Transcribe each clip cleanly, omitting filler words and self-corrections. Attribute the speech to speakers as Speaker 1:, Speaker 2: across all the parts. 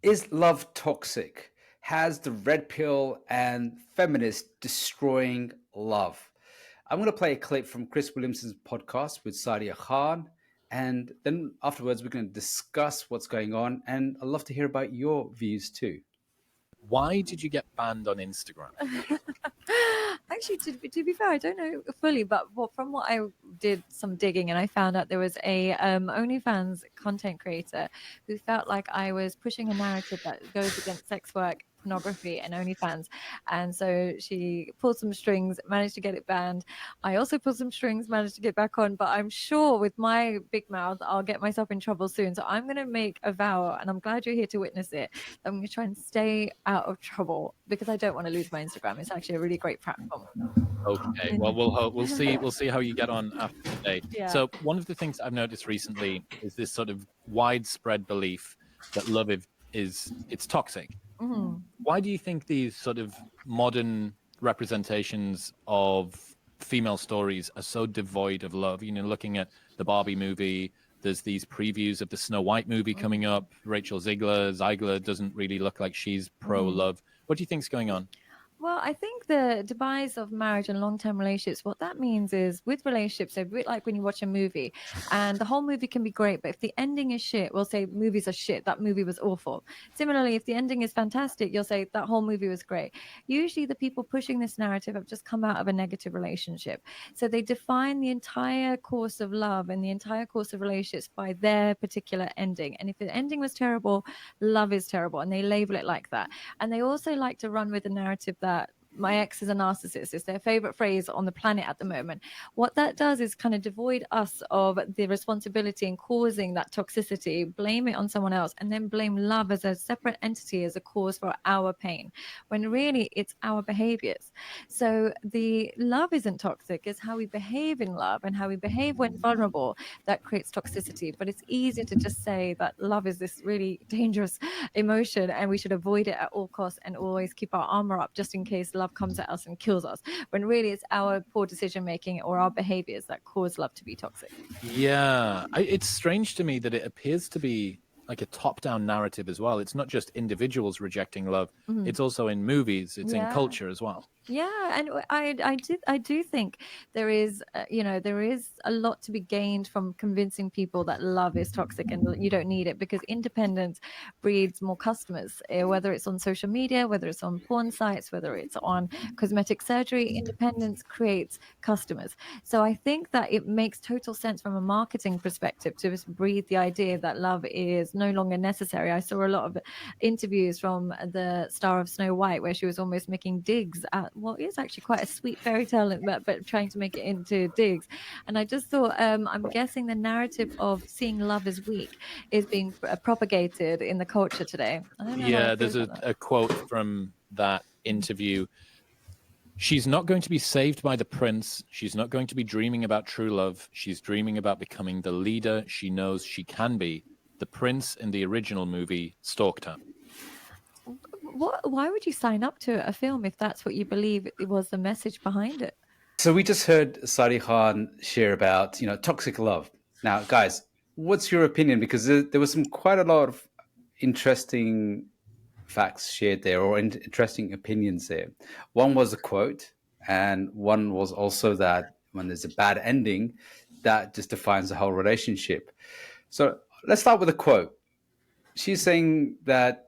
Speaker 1: Is love toxic? Has the red pill and feminists destroying love? I'm going to play a clip from Chris Williamson's podcast with Saadia Khan. And then afterwards, we're going to discuss what's going on. And I'd love to hear about your views too.
Speaker 2: Why did you get banned on Instagram?
Speaker 3: Actually, to be fair, I don't know fully, but from what I did some digging, and I found out there was a OnlyFans content creator who felt like I was pushing a narrative that goes against sex work, pornography, and OnlyFans, and so she pulled some strings, managed to get it banned. I also pulled some strings, managed to get back on, but I'm sure with my big mouth, I'll get myself in trouble soon. So I'm going to make a vow, and I'm glad you're here to witness it. I'm going to try and stay out of trouble because I don't want to lose my Instagram. It's actually a really great platform.
Speaker 2: Okay, well, we'll see how you get on after today.
Speaker 3: Yeah.
Speaker 2: So one of the things I've noticed recently is this sort of widespread belief that love it's toxic.
Speaker 3: Mm-hmm.
Speaker 2: Why do you think these sort of modern representations of female stories are so devoid of love? You know, looking at the Barbie movie, there's these previews of the Snow White movie coming up. Rachel Ziegler doesn't really look like she's pro-love. What do you think's going on?
Speaker 3: Well, I think the demise of marriage and long-term relationships, what that means is with relationships, a bit like when you watch a movie and the whole movie can be great, but if the ending is shit, we'll say movies are shit. That movie was awful. Similarly, if the ending is fantastic, you'll say that whole movie was great. Usually the people pushing this narrative have just come out of a negative relationship. So they define the entire course of love and the entire course of relationships by their particular ending. And if the ending was terrible, love is terrible. And they label it like that. And they also like to run with the narrative that my ex is a narcissist. It's their favorite phrase on the planet at the moment. What that does is kind of devoid us of the responsibility in causing that toxicity, blame it on someone else, and then blame love as a separate entity as a cause for our pain, when really it's our behaviors. So the love isn't toxic, it's how we behave in love and how we behave when vulnerable that creates toxicity. But it's easier to just say that love is this really dangerous emotion and we should avoid it at all costs and always keep our armor up just in case love comes at us and kills us, when really it's our poor decision making or our behaviors that cause love to be toxic.
Speaker 2: Yeah, it's strange to me that it appears to be like a top-down narrative as well. It's not just individuals rejecting love; it's also in movies, it's in culture as well.
Speaker 3: Yeah, and I do think there is there is a lot to be gained from convincing people that love is toxic and you don't need it, because independence breeds more customers, whether it's on social media, whether it's on porn sites, whether it's on cosmetic surgery. Independence creates customers. So I think that it makes total sense from a marketing perspective to just breed the idea that love is no longer necessary. I saw a lot of interviews from the star of Snow White where she was almost making digs at what is actually quite a sweet fairy tale, but trying to make it into digs. And I just thought, I'm guessing the narrative of seeing love as weak is being propagated in the culture today. I don't know.
Speaker 2: Yeah, there's a quote from that interview. She's not going to be saved by the prince. She's not going to be dreaming about true love. She's dreaming about becoming the leader she knows she can be. The prince in the original movie stalked her.
Speaker 3: Why would you sign up to a film if that's what you believe was the message behind it?
Speaker 1: So we just heard Saadia Khan share about, toxic love. Now, guys, what's your opinion? Because there was quite a lot of interesting facts shared there, or interesting opinions there. One was a quote, and one was also that when there's a bad ending, that just defines the whole relationship. So let's start with a quote. She's saying that,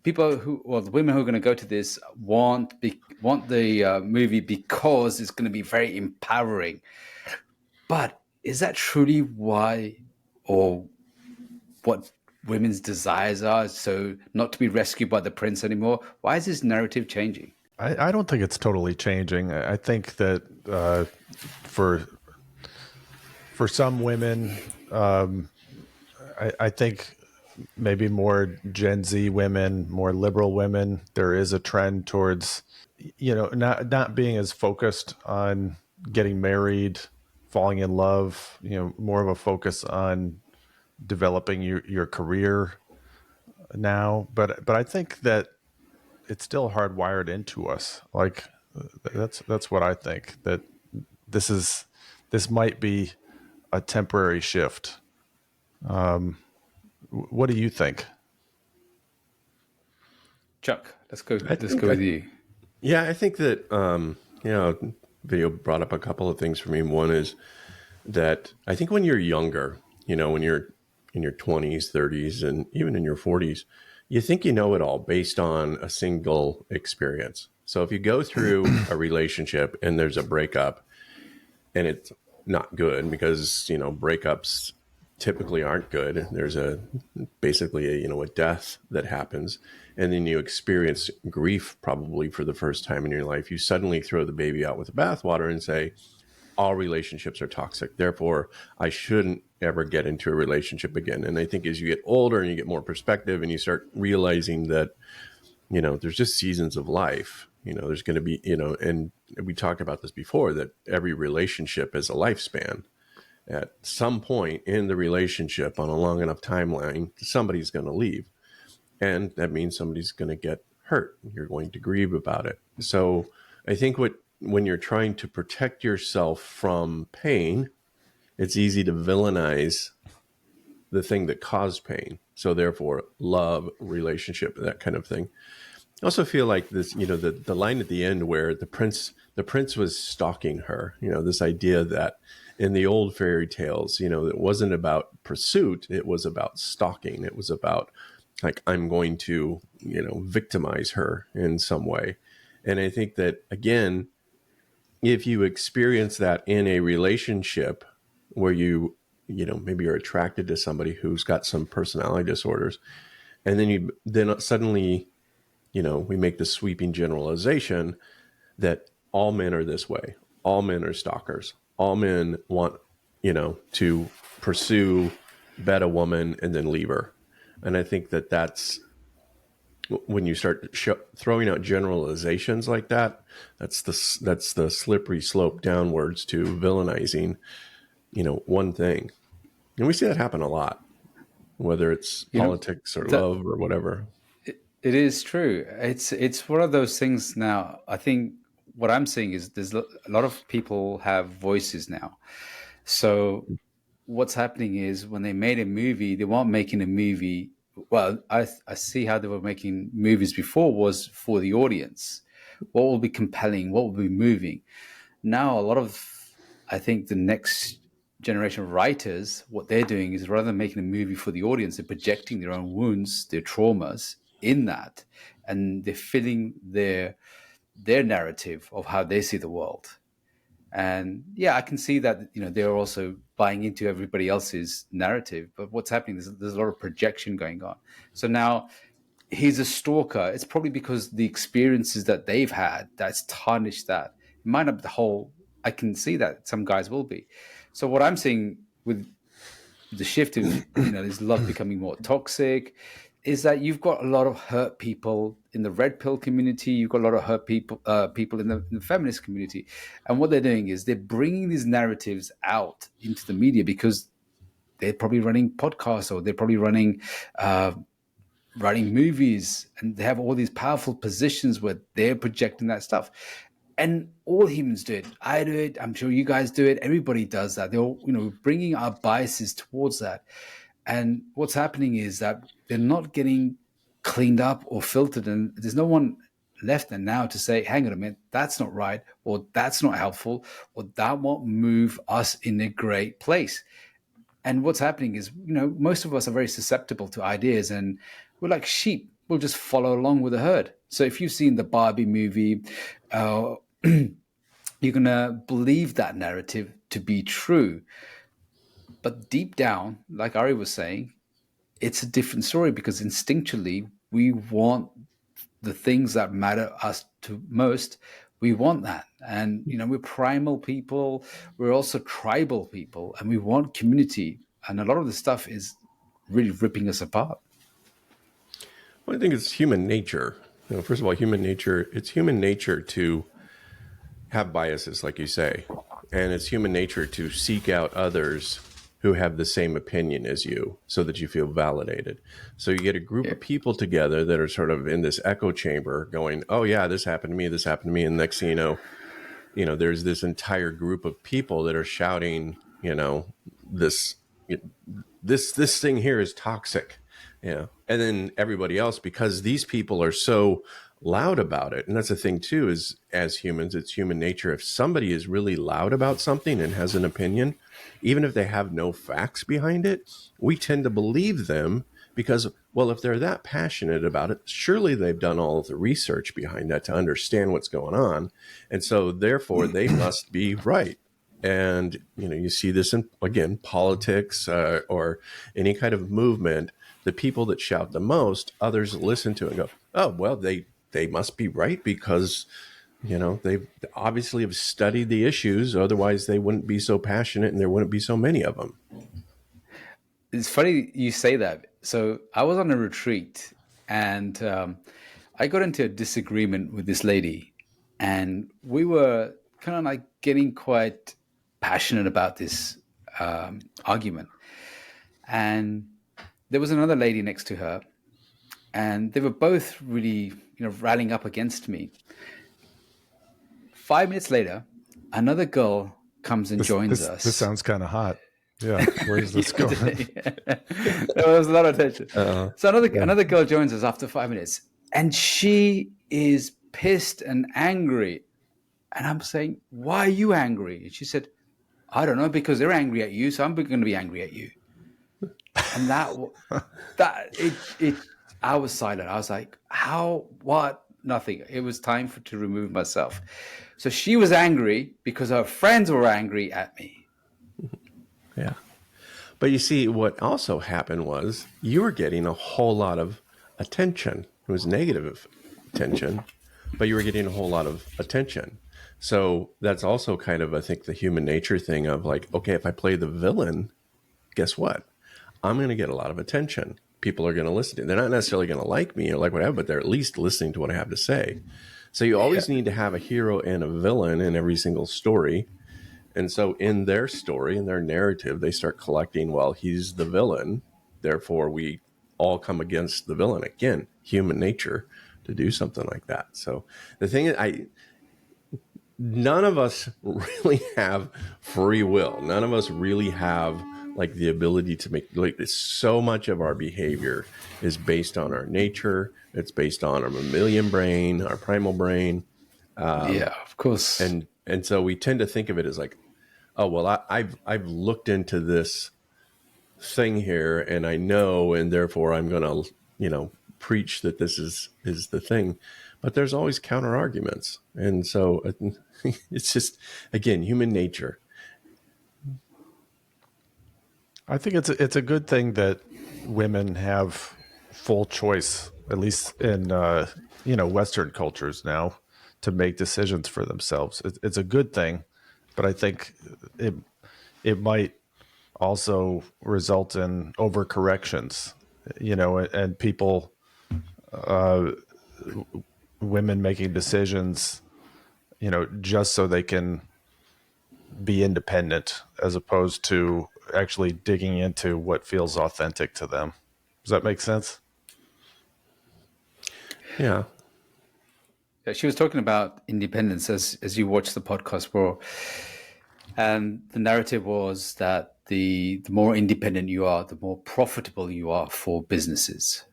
Speaker 1: people the women who are going to go to this want the movie because it's going to be very empowering. But is that truly why, or what women's desires are? So not to be rescued by the prince anymore? Why is this narrative changing?
Speaker 4: I don't think it's totally changing. I think that for some women, I think maybe more Gen Z women, more liberal women, there is a trend towards, not being as focused on getting married, falling in love, more of a focus on developing your career now. But I think that it's still hardwired into us. Like that's what I think, that this might be a temporary shift. What do you think?
Speaker 1: Chuck, let's go.
Speaker 5: I
Speaker 1: Let's
Speaker 5: think
Speaker 1: go with you.
Speaker 5: Yeah, I think that video brought up a couple of things for me. One is that I think when you're younger, when you're in your 20s, 30s, and even in your 40s, you think you know it all based on a single experience. So if you go through a relationship and there's a breakup and it's not good because, breakups typically aren't good. There's basically a death that happens, and then you experience grief probably for the first time in your life. You suddenly throw the baby out with the bathwater and say, all relationships are toxic. Therefore, I shouldn't ever get into a relationship again. And I think as you get older and you get more perspective and you start realizing that, there's just seasons of life, there's going to be, and we talked about this before, that every relationship is a lifespan. At some point in the relationship on a long enough timeline, somebody's going to leave. And that means somebody's going to get hurt. You're going to grieve about it. So I think when you're trying to protect yourself from pain, it's easy to villainize the thing that caused pain. So therefore, love, relationship, that kind of thing. I also feel like this, the line at the end where the prince was stalking her, this idea that in the old fairy tales, it wasn't about pursuit. It was about stalking. It was about like, I'm going to, victimize her in some way. And I think that, again, if you experience that in a relationship where maybe you're attracted to somebody who's got some personality disorders, and then suddenly, we make the sweeping generalization that all men are this way. All men are stalkers. All men want, to pursue, bet a woman, and then leave her. And I think that's when you start throwing out generalizations like that, that's the slippery slope downwards to villainizing, one thing. And we see that happen a lot, whether it's politics or love or whatever.
Speaker 1: It is true. It's one of those things now. I think what I'm seeing is there's a lot of people have voices now. So what's happening is when they made a movie, they weren't making a movie. Well, I see how they were making movies before was for the audience. What will be compelling? What will be moving? Now, I think the next generation of writers, what they're doing is rather than making a movie for the audience, they're projecting their own wounds, their traumas in that, and they're filling their narrative of how they see the world. And yeah, I can see that they're also buying into everybody else's narrative. But what's happening is there's a lot of projection going on. So now he's a stalker. It's probably because the experiences that they've had that's tarnished that. It might not be the whole. I can see that some guys will be. So what I'm seeing with the shift of is love becoming more toxic, is that you've got a lot of hurt people in the red pill community. You've got a lot of hurt people in the feminist community. And what they're doing is they're bringing these narratives out into the media because they're probably running podcasts or they're probably running movies, and they have all these powerful positions where they're projecting that stuff. And all humans do it. I do it. I'm sure you guys do it. Everybody does that. They're all, bringing our biases towards that. And what's happening is that they're not getting cleaned up or filtered, and there's no one left there now to say, hang on a minute, that's not right, or that's not helpful, or that won't move us in a great place. And what's happening is, most of us are very susceptible to ideas, and we're like sheep. We'll just follow along with the herd. So if you've seen the Barbie movie, you're going to believe that narrative to be true. But deep down, like Ari was saying, it's a different story because instinctually we want the things that matter us to most. We want that. And, we're primal people. We're also tribal people, and we want community. And a lot of the stuff is really ripping us apart.
Speaker 5: Well, I think it's human nature. First of all, it's human nature to have biases, like you say. And it's human nature to seek out others who have the same opinion as you so that you feel validated. So you get a group of people together that are sort of in this echo chamber going, oh yeah, this happened to me, this happened to me. And next thing you know, there's this entire group of people that are shouting, this thing here is toxic. Yeah. And then everybody else, because these people are so loud about it. And that's the thing too, is as humans, it's human nature. If somebody is really loud about something and has an opinion, even if they have no facts behind it, we tend to believe them because, well, if they're that passionate about it, surely they've done all of the research behind that to understand what's going on. And so therefore they must be right. And, you know, you see this in, again, politics or any kind of movement. The people that shout the most, others listen to it and go, oh, well, they must be right because, you know, they obviously have studied the issues. Otherwise, they wouldn't be so passionate and there wouldn't be so many of them.
Speaker 1: It's funny you say that. So I was on a retreat and I got into a disagreement with this lady, and we were kind of like getting quite passionate about this argument. And there was another lady next to her, and they were both really, you know, rallying up against me. 5 minutes later, another girl comes and joins us.
Speaker 4: This sounds kind of hot. Yeah, where's this going?
Speaker 1: There was a lot of tension. So another girl joins us after 5 minutes, and she is pissed and angry. And I'm saying, why are you angry? And she said, I don't know, because they're angry at you, so I'm going to be angry at you. And I was silent. I was like, how, what, nothing. It was time to remove myself. So she was angry because her friends were angry at me.
Speaker 5: Yeah. But you see, what also happened was you were getting a whole lot of attention. It was negative attention, but you were getting a whole lot of attention. So that's also kind of, I think, the human nature thing of like, okay, if I play the villain, guess what? I'm going to get a lot of attention. People are going to listen to it. They're not necessarily going to like me or like whatever, but they're at least listening to what I have to say. So you always need to have a hero and a villain in every single story. And so in their story, in their narrative, they start collecting, well, he's the villain. Therefore, we all come against the villain. Again, human nature to do something like that. So the thing is, none of us really have free will. None of us really have like the ability to make, like, so much of our behavior is based on our nature. It's based on our mammalian brain, our primal brain.
Speaker 1: Yeah, of course.
Speaker 5: And so we tend to think of it as like, oh, well, I've looked into this thing here and I know, and therefore I'm going to, you know, preach that this is the thing. But there's always counter arguments. And so it's just, again, human nature.
Speaker 4: I think it's a good thing that women have full choice, at least in Western cultures now, to make decisions for themselves. It's a good thing, but I think it might also result in overcorrections, you know, and people, women making decisions, you know, just so they can be independent as opposed to actually digging into what feels authentic to them. Does that make sense?
Speaker 5: Yeah.
Speaker 1: Yeah, she was talking about independence as you watch the podcast, bro. And the narrative was that the more independent you are, the more profitable you are for businesses.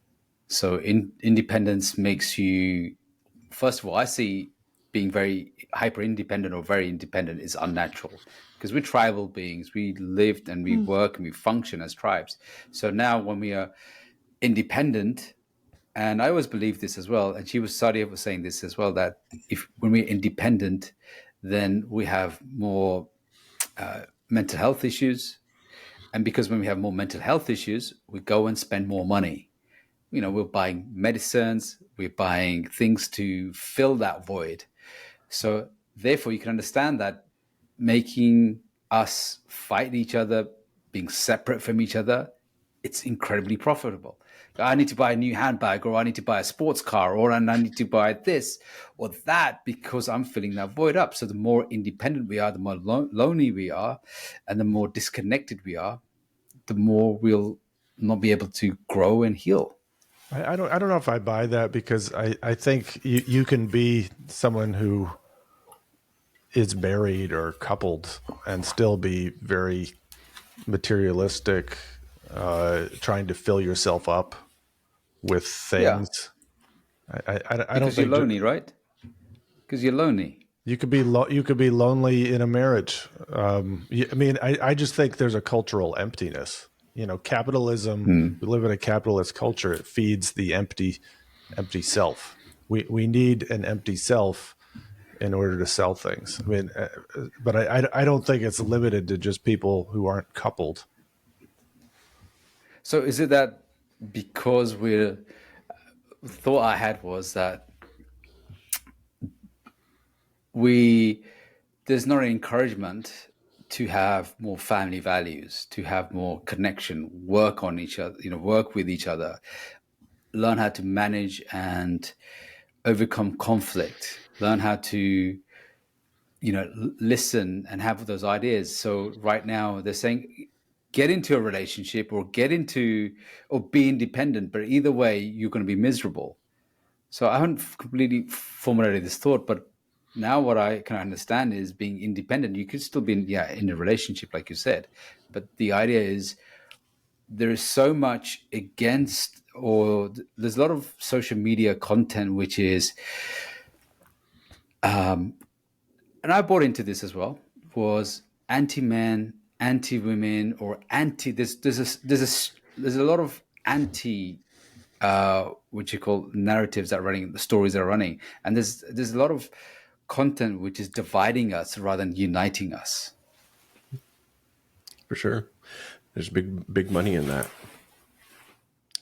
Speaker 1: So independence makes you, first of all, I see being very hyper independent or very independent is unnatural because we're tribal beings. We lived and we work and we function as tribes. So now when we are independent, and I always believe this as well, and Saadia was saying this as well, that when we're independent, then we have more mental health issues. And because when we have more mental health issues, we go and spend more money. You know, we're buying medicines, we're buying things to fill that void. So therefore, you can understand that making us fight each other, being separate from each other, it's incredibly profitable. I need to buy a new handbag, or I need to buy a sports car, or I need to buy this or that because I'm filling that void up. So the more independent we are, the more lonely we are, and the more disconnected we are, the more we'll not be able to grow and heal.
Speaker 4: I don't know if I buy that, because I think you can be someone who is married or coupled and still be very materialistic, trying to fill yourself up with things. I don't
Speaker 1: Because
Speaker 4: think
Speaker 1: you're lonely, right? Because you're lonely.
Speaker 4: you could be lonely in a marriage. I just think there's a cultural emptiness. Capitalism. We live in a capitalist culture. It feeds the empty self. We need an empty self in order to sell things. But I don't think it's limited to just people who aren't coupled.
Speaker 1: So is it that because thought I had was that there's not an encouragement to have more family values, to have more connection, work on each other, work with each other, learn how to manage and overcome conflict, learn how to, listen and have those ideas. So right now they're saying, get into a relationship or be independent, but either way, you're going to be miserable. So I haven't completely formulated this thought, but now what I can understand is being independent. You could still be in a relationship, like you said, but the idea is there is so much against, or there's a lot of social media content, which is, and I bought into this as well, was anti-men, anti-women, or anti. There's a lot of anti, what you call narratives that are running, the stories that are running, and there's a lot of content which is dividing us rather than uniting us.
Speaker 5: For sure. There's big money in that.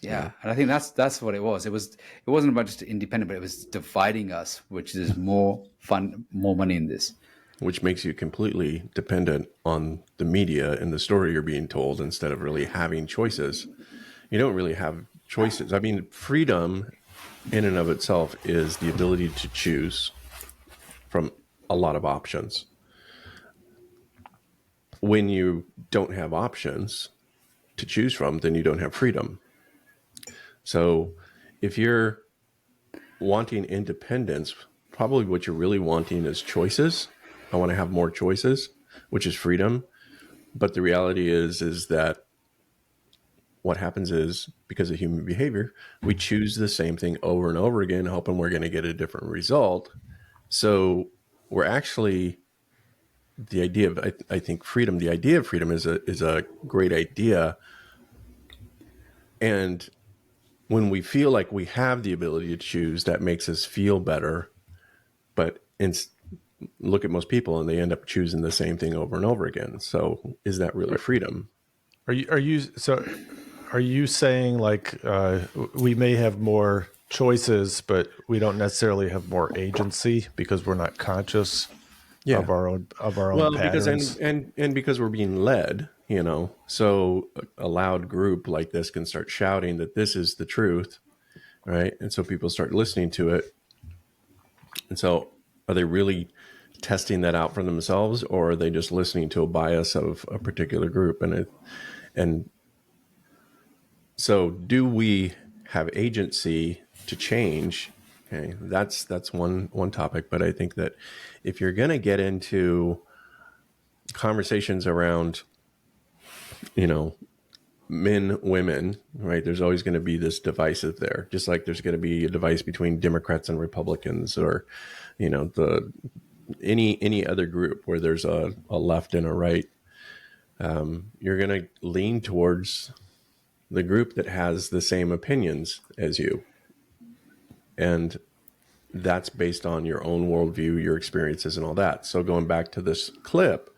Speaker 1: Yeah. And I think that's what it was. It wasn't about just independent, but it was dividing us, which is more fun, more money in this.
Speaker 5: Which makes you completely dependent on the media and the story you're being told instead of really having choices. You don't really have choices. I mean, freedom in and of itself is the ability to choose from a lot of options. When you don't have options to choose from, then you don't have freedom. So if you're wanting independence, probably what you're really wanting is choices. I want to have more choices, which is freedom. But the reality is that what happens is, because of human behavior, we choose the same thing over and over again, hoping we're going to get a different result. So we're actually, the idea of, I think freedom, the idea of freedom is a great idea. And when we feel like we have the ability to choose, that makes us feel better. But look at most people and they end up choosing the same thing over and over again. So is that really freedom?
Speaker 4: Are you saying like we may have more choices, but we don't necessarily have more agency because we're not conscious of our own patterns?
Speaker 5: Because because we're being led, so a loud group like this can start shouting that this is the truth, right? And so people start listening to it. And so are they really testing that out for themselves, or are they just listening to a bias of a particular group? And so do we have agency to change? Okay, that's one topic. But I think that if you're going to get into conversations around, men, women, right? There's always going to be this divisive there, just like there's going to be a device between Democrats and Republicans, or, any other group where there's a left and a right. You're going to lean towards the group that has the same opinions as you. And that's based on your own worldview, your experiences, and all that. So going back to this clip,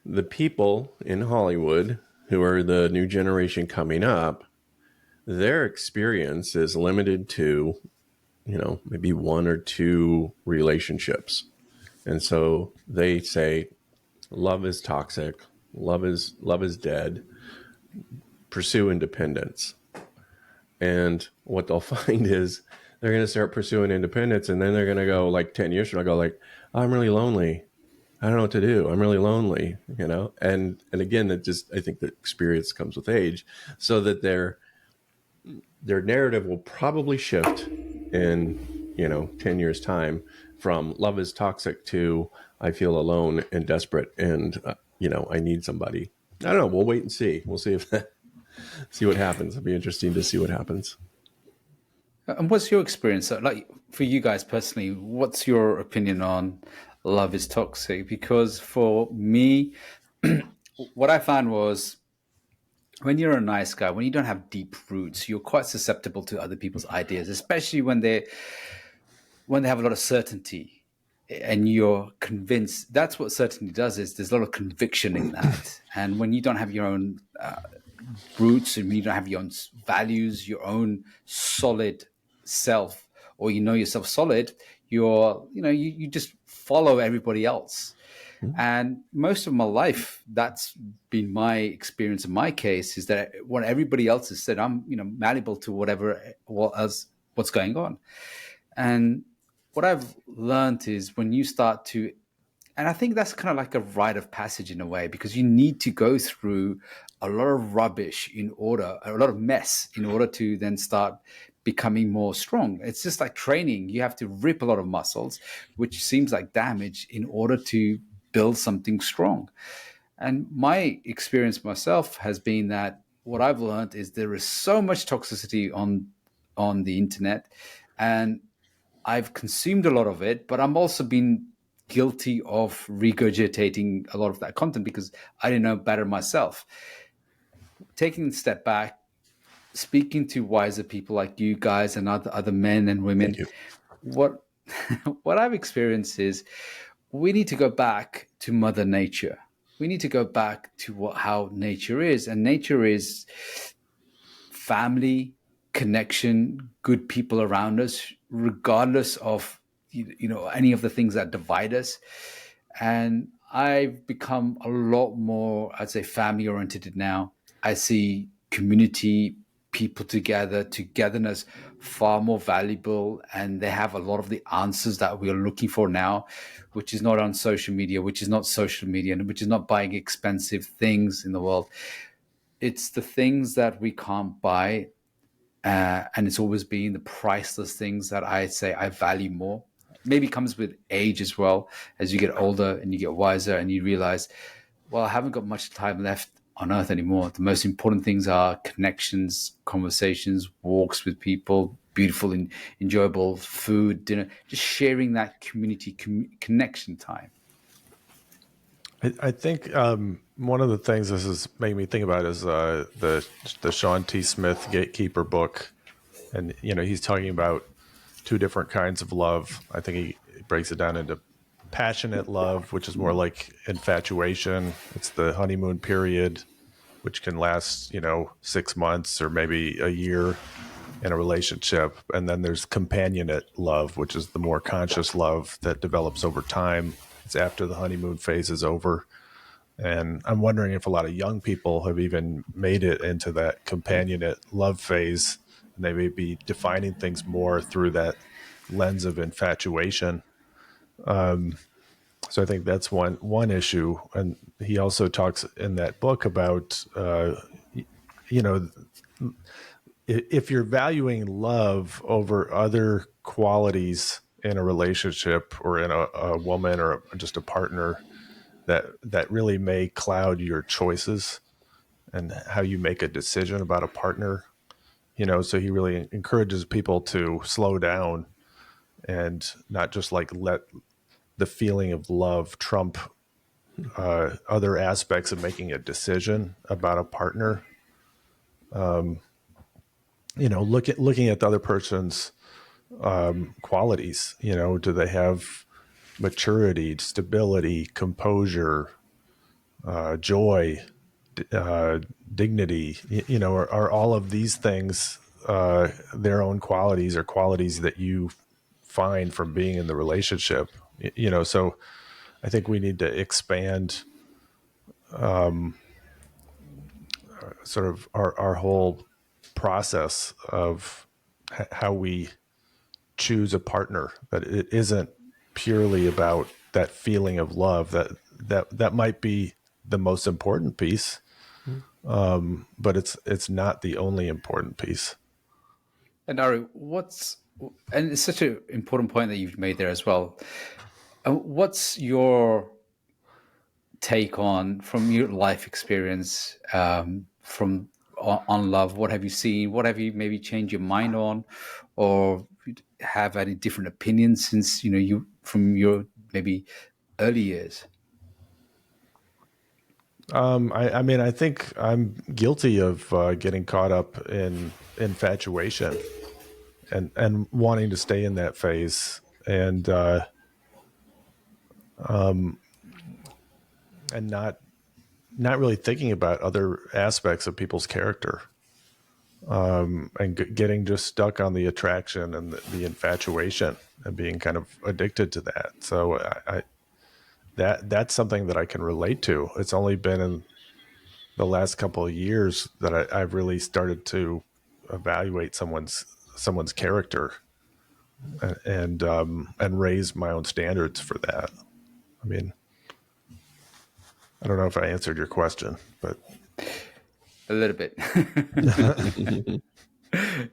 Speaker 5: the people in Hollywood who are the new generation coming up, their experience is limited to, maybe one or two relationships. And so they say, love is toxic, love is dead, pursue independence. And what they'll find is they're going to start pursuing independence, and then they're going to go like 10 years from now, go like, I'm really lonely. I don't know what to do. I'm really lonely, and again, I think the experience comes with age, so that their narrative will probably shift in, 10 years time from love is toxic to I feel alone and desperate and, I need somebody. I don't know. We'll wait and see. We'll see if that see what happens. It'll be interesting to see what happens.
Speaker 1: And what's your experience? Like for you guys personally, what's your opinion on love is toxic? Because for me, what I found was when you're a nice guy, when you don't have deep roots, you're quite susceptible to other people's ideas, especially when they have a lot of certainty and you're convinced. That's what certainty does, is there's a lot of conviction in that. And when you don't have your own roots, and when you don't have your own values, your own solid self, or you know yourself solid, you just follow everybody else. And most of my life, that's been my experience in my case, is that what everybody else has said, I'm malleable to what's going on. And what I've learned is when you start to, and I think that's kind of like a rite of passage in a way, because you need to go through a lot of rubbish a lot of mess in order to then start becoming more strong. It's just like training. You have to rip a lot of muscles, which seems like damage, in order to build something strong. And my experience myself has been that what I've learned is there is so much toxicity on the internet, and I've consumed a lot of it, but I'm also been guilty of regurgitating a lot of that content because I didn't know better myself. Taking a step back, speaking to wiser people like you guys and other men and women, what I've experienced is we need to go back to Mother Nature. We need to go back to how nature is, and nature is family, connection, good people around us, regardless of any of the things that divide us. And I've become a lot more, I'd say, family oriented now. I see community, people together, togetherness far more valuable, and they have a lot of the answers that we are looking for now, which is not on social media, which is not social media, and which is not buying expensive things in the world. It's the things that we can't buy, and it's always been the priceless things that I say I value more. Maybe it comes with age as well. As you get older and you get wiser and you realize, well, I haven't got much time left on earth anymore. The most important things are connections, conversations, walks with people, beautiful and enjoyable food, dinner, just sharing that community connection time.
Speaker 4: I think one of the things this has made me think about is the Sean T. Smith Gatekeeper book. And, he's talking about two different kinds of love. I think he breaks it down into passionate love, which is more like infatuation. It's the honeymoon period, which can last, 6 months or maybe a year in a relationship. And then there's companionate love, which is the more conscious love that develops over time. It's after the honeymoon phase is over. And I'm wondering if a lot of young people have even made it into that companionate love phase, and they may be defining things more through that lens of infatuation. So I think that's one issue. And he also talks in that book about, if you're valuing love over other qualities in a relationship or in a woman or just a partner, that really may cloud your choices and how you make a decision about a partner. So he really encourages people to slow down and not just let the feeling of love trump other aspects of making a decision about a partner. Looking at the other person's qualities. Do they have maturity, stability, composure, joy, dignity? Are all of these things their own qualities, or qualities that you find from being in the relationship? So I think we need to expand sort of our whole process of how we choose a partner, that it isn't purely about that feeling of love. That might be the most important piece, but it's not the only important piece.
Speaker 1: And Ari, and it's such an important point that you've made there as well. What's your take on, from your life experience, from on love? What have you seen? What have you maybe changed your mind on, or have any different opinions since you from your maybe early years?
Speaker 4: I mean, I think I'm guilty of getting caught up in infatuation and wanting to stay in that phase, and not really thinking about other aspects of people's character, and getting just stuck on the attraction and the infatuation and being kind of addicted to that. So that's something that I can relate to. It's only been in the last couple of years that I've really started to evaluate someone's character and raise my own standards for that. I mean, I don't know if I answered your question, but
Speaker 1: A little bit.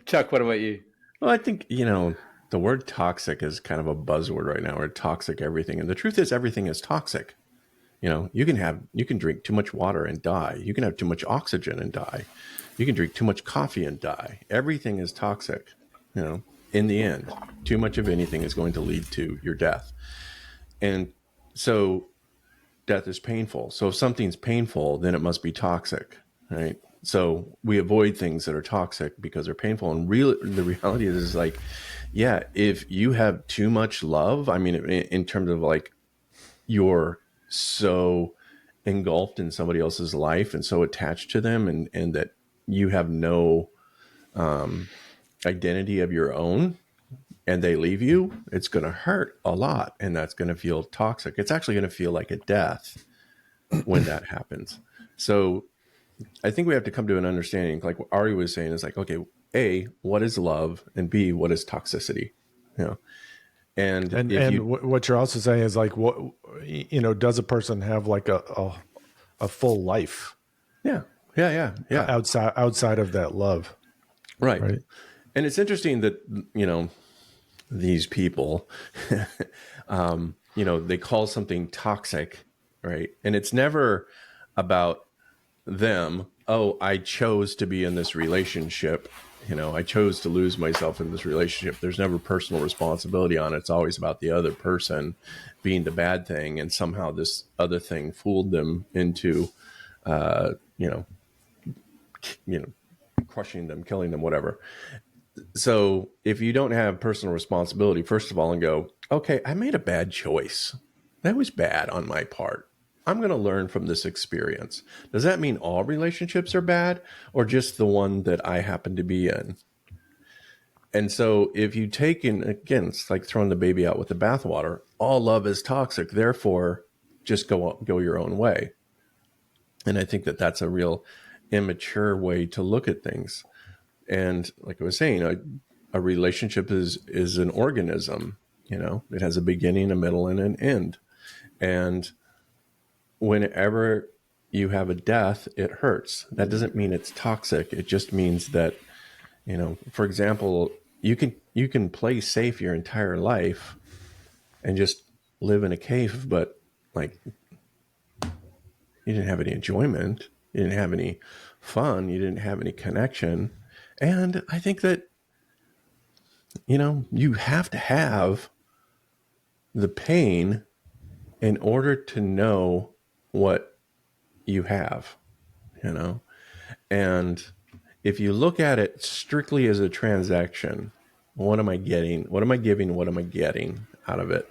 Speaker 1: Chuck, what about you?
Speaker 5: Well, I think, the word toxic is kind of a buzzword right now, or toxic everything. And the truth is everything is toxic. You can drink too much water and die. You can have too much oxygen and die. You can drink too much coffee and die. Everything is toxic. In the end, too much of anything is going to lead to your death. And so death is painful. So if something's painful, then it must be toxic, right? So we avoid things that are toxic because they're painful. And the reality is like, yeah, if you have too much love, I mean, in terms of like you're so engulfed in somebody else's life and so attached to them, and that you have no identity of your own, and they leave you, it's going to hurt a lot, and that's going to feel toxic. It's actually going to feel like a death when that happens. So I think we have to come to an understanding, like what Ari was saying, is like, okay, A, what is love, and B, what is toxicity? And
Speaker 4: what you're also saying is like, what, does a person have like a full life?
Speaker 5: Yeah.
Speaker 4: Outside of that love.
Speaker 5: Right. And it's interesting that, these people, they call something toxic, right? And it's never about them. Oh, I chose to be in this relationship. I chose to lose myself in this relationship. There's never personal responsibility on it. It's always about the other person being the bad thing. And somehow this other thing fooled them into, crushing them, killing them, whatever. So if you don't have personal responsibility, first of all, and go, okay, I made a bad choice. That was bad on my part. I'm going to learn from this experience. Does that mean all relationships are bad, or just the one that I happen to be in? And so if you take in, again, it's like throwing the baby out with the bathwater. All love is toxic. Therefore, just go your own way. And I think that that's a real immature way to look at things. And like I was saying, a relationship is an organism. It has a beginning, a middle, and an end. And whenever you have a death, it hurts. That doesn't mean it's toxic. It just means that, for example, you can play safe your entire life and just live in a cave, but like you didn't have any enjoyment, you didn't have any fun, you didn't have any connection. And I think that, you have to have the pain in order to know what you have, and if you look at it strictly as a transaction, what am I getting? What am I giving? What am I getting out of it?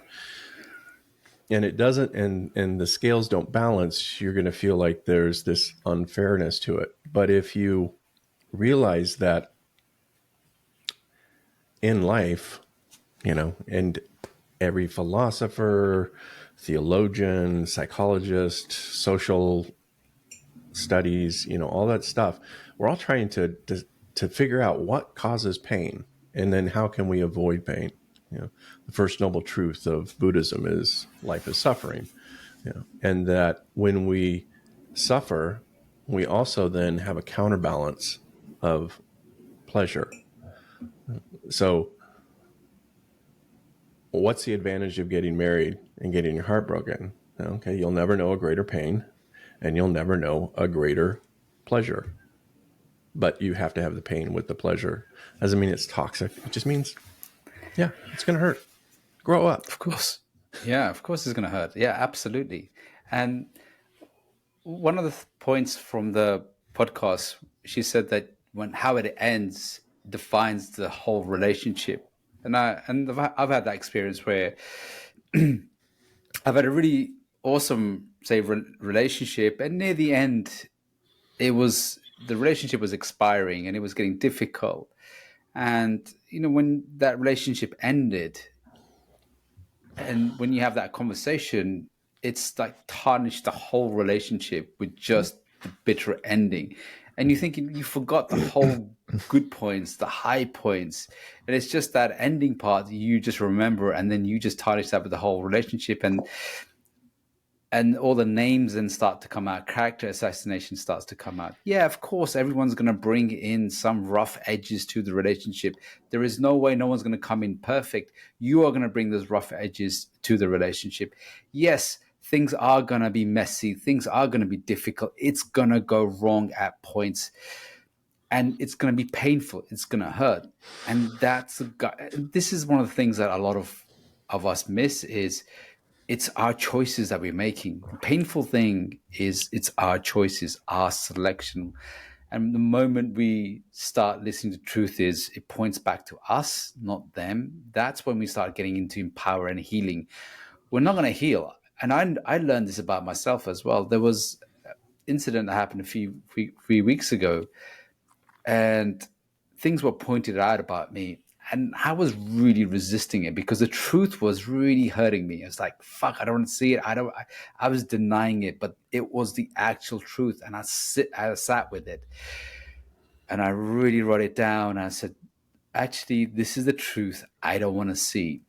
Speaker 5: And it doesn't, and the scales don't balance, you're going to feel like there's this unfairness to it. But if you realize that in life, and every philosopher, theologian, psychologist, social studies, all that stuff, we're all trying to figure out what causes pain, and then how can we avoid pain. The first noble truth of Buddhism is life is suffering, and that when we suffer, we also then have a counterbalance of pleasure. So what's the advantage of getting married and getting your heart broken? Okay, you'll never know a greater pain, and you'll never know a greater pleasure. but you have to have the pain with the pleasure. Doesn't mean it's toxic. It just means, yeah, it's going to hurt. Grow up.
Speaker 1: Of course. Yeah, of course it's going to hurt. Yeah, absolutely. And one of the points from the podcast, she said that how it ends defines the whole relationship. And I've had that experience where I've had a really awesome, say, relationship, and near the end, the relationship was expiring and it was getting difficult. And when that relationship ended, and when you have that conversation, it's like tarnished the whole relationship with just the bitter ending. And you're thinking you forgot the whole good points, the high points. And it's just that ending part that you just remember, and then you just tarnish that with the whole relationship. And all the names then start to come out. Character assassination starts to come out. Yeah, of course, everyone's going to bring in some rough edges to the relationship. There is no way no one's going to come in perfect. You are going to bring those rough edges to the relationship. Yes, things are going to be messy. Things are going to be difficult. It's going to go wrong at points. And it's going to be painful. It's going to hurt. And this is one of the things that a lot of us miss is, it's our choices that we're making. The painful thing is it's our choices, our selection. And the moment we start listening to truth it points back to us, not them. That's when we start getting into empower and healing. We're not going to heal. And I learned this about myself as well. There was an incident that happened a few weeks ago, and things were pointed out about me. And I was really resisting it because the truth was really hurting me. It's like, fuck, I don't want to see it. I was denying it, but it was the actual truth. And I sat with it. And I really wrote it down. And I said, actually, this is the truth I don't want to see.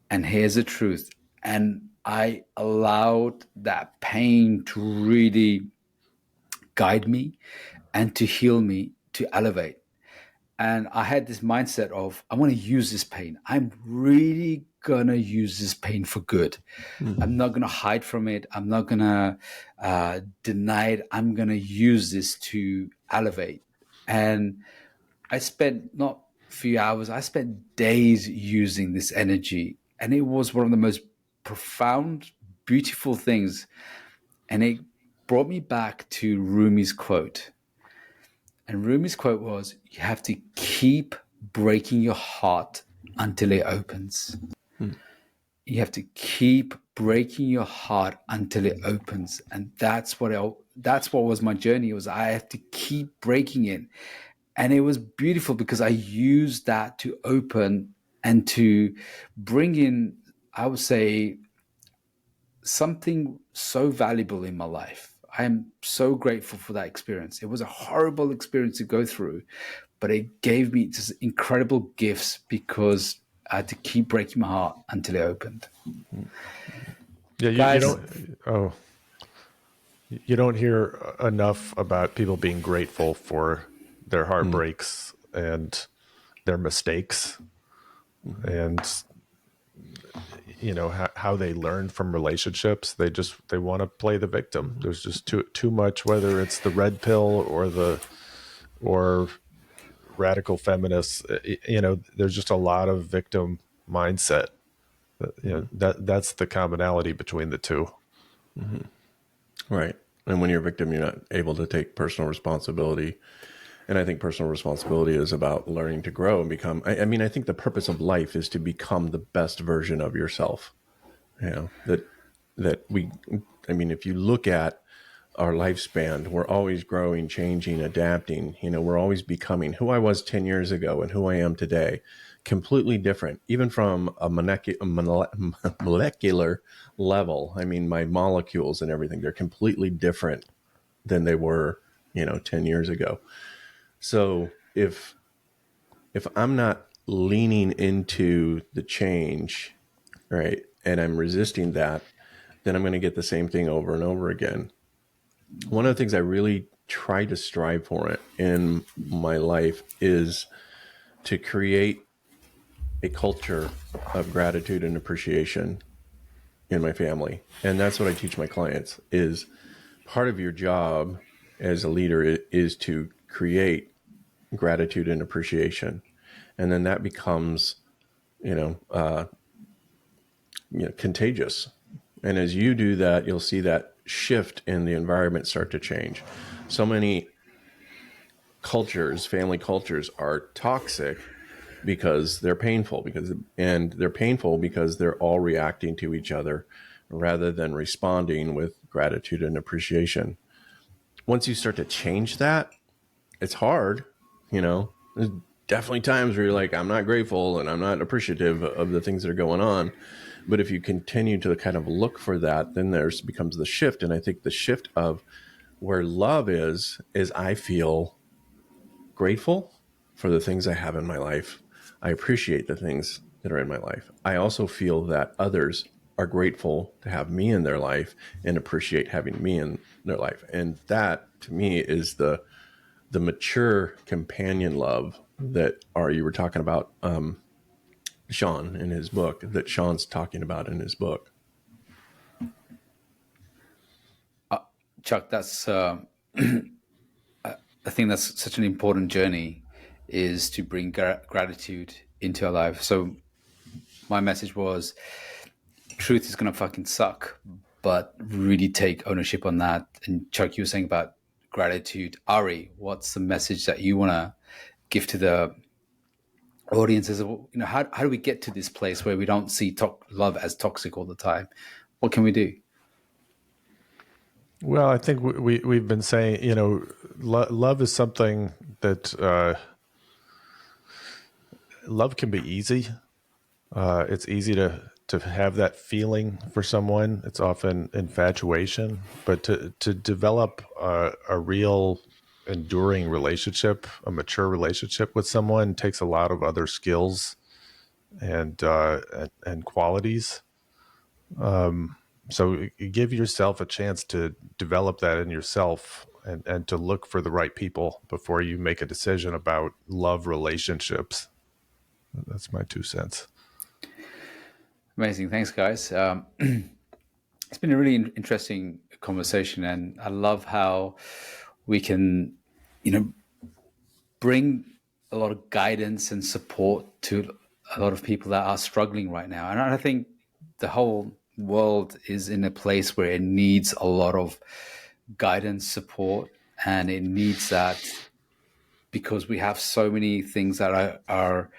Speaker 1: And here's the truth. And I allowed that pain to really guide me and to heal me, to elevate. And I had this mindset of, I want to use this pain. I'm really going to use this pain for good. Mm-hmm. I'm not going to hide from it. I'm not going to deny it. I'm going to use this to elevate. And I spent not a few hours, I spent days using this energy. And it was one of the most profound, beautiful things. And it brought me back to Rumi's quote. And Rumi's quote was, you have to keep breaking your heart until it opens. You have to keep breaking your heart until it opens. And that's what was my journey. I have to keep breaking it. And it was beautiful because I used that to open and to bring in, I would say, something so valuable in my life. I am so grateful for that experience. It was a horrible experience to go through, but it gave me just incredible gifts because I had to keep breaking my heart until it opened.
Speaker 4: Yeah, you don't hear enough about people being grateful for their heartbreaks and their mistakes, and how they learn from relationships. They want to play the victim. There's just too much, whether it's the red pill or radical feminists, there's just a lot of victim mindset. That's the commonality between the two.
Speaker 5: Mm-hmm. Right. And when you're a victim, you're not able to take personal responsibility. And I think personal responsibility is about learning to grow and become, I think the purpose of life is to become the best version of yourself. If you look at our lifespan, we're always growing, changing, adapting. We're always becoming who I was 10 years ago and who I am today, completely different, even from a molecular level. My molecules and everything, they're completely different than they were, 10 years ago. So if I'm not leaning into the change, right, and I'm resisting that, then I'm going to get the same thing over and over again. One of the things I really try to strive for in my life is to create a culture of gratitude and appreciation in my family. And that's what I teach my clients, is part of your job as a leader is to create gratitude and appreciation. And then that becomes, contagious. And as you do that, you'll see that shift in the environment start to change. So many cultures, family cultures, are toxic because they're painful, because they're all reacting to each other rather than responding with gratitude and appreciation. Once you start to change that, it's hard. There's definitely times where you're like, I'm not grateful and I'm not appreciative of the things that are going on. But if you continue to kind of look for that, then becomes the shift. And I think the shift of where love is I feel grateful for the things I have in my life. I appreciate the things that are in my life. I also feel that others are grateful to have me in their life and appreciate having me in their life. And that, to me, is the mature companion love that you were talking about, Sean, in his book, that Sean's talking about in his book.
Speaker 1: Chuck, that's I think that's such an important journey, is to bring gratitude into our life. So my message was, truth is going to fucking suck, but really take ownership on that. And Chuck, you were saying about gratitude. Ari, what's the message that you want to give to the audiences? How do we get to this place where we don't see love as toxic all the time? What can we do?
Speaker 4: Well, I think we've been saying, love is something that love can be easy. It's easy to have that feeling for someone. It's often infatuation, but to develop a real enduring relationship, a mature relationship with someone, takes a lot of other skills and qualities. So give yourself a chance to develop that in yourself and to look for the right people before you make a decision about love relationships. That's my 2 cents.
Speaker 1: Amazing. Thanks, guys. It's been a really interesting conversation, and I love how we can, bring a lot of guidance and support to a lot of people that are struggling right now. And I think the whole world is in a place where it needs a lot of guidance, support, and it needs that because we have so many things that are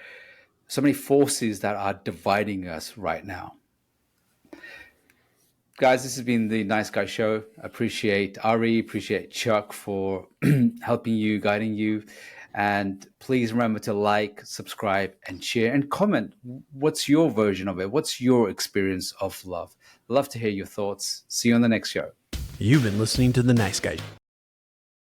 Speaker 1: so many forces that are dividing us right now. Guys, this has been the Nice Guy Show. Appreciate Ari, appreciate Chuck for helping you, guiding you. And please remember to like, subscribe, and share, and comment. What's your version of it? What's your experience of love? Love to hear your thoughts. See you on the next show.
Speaker 6: You've been listening to The Nice Guy.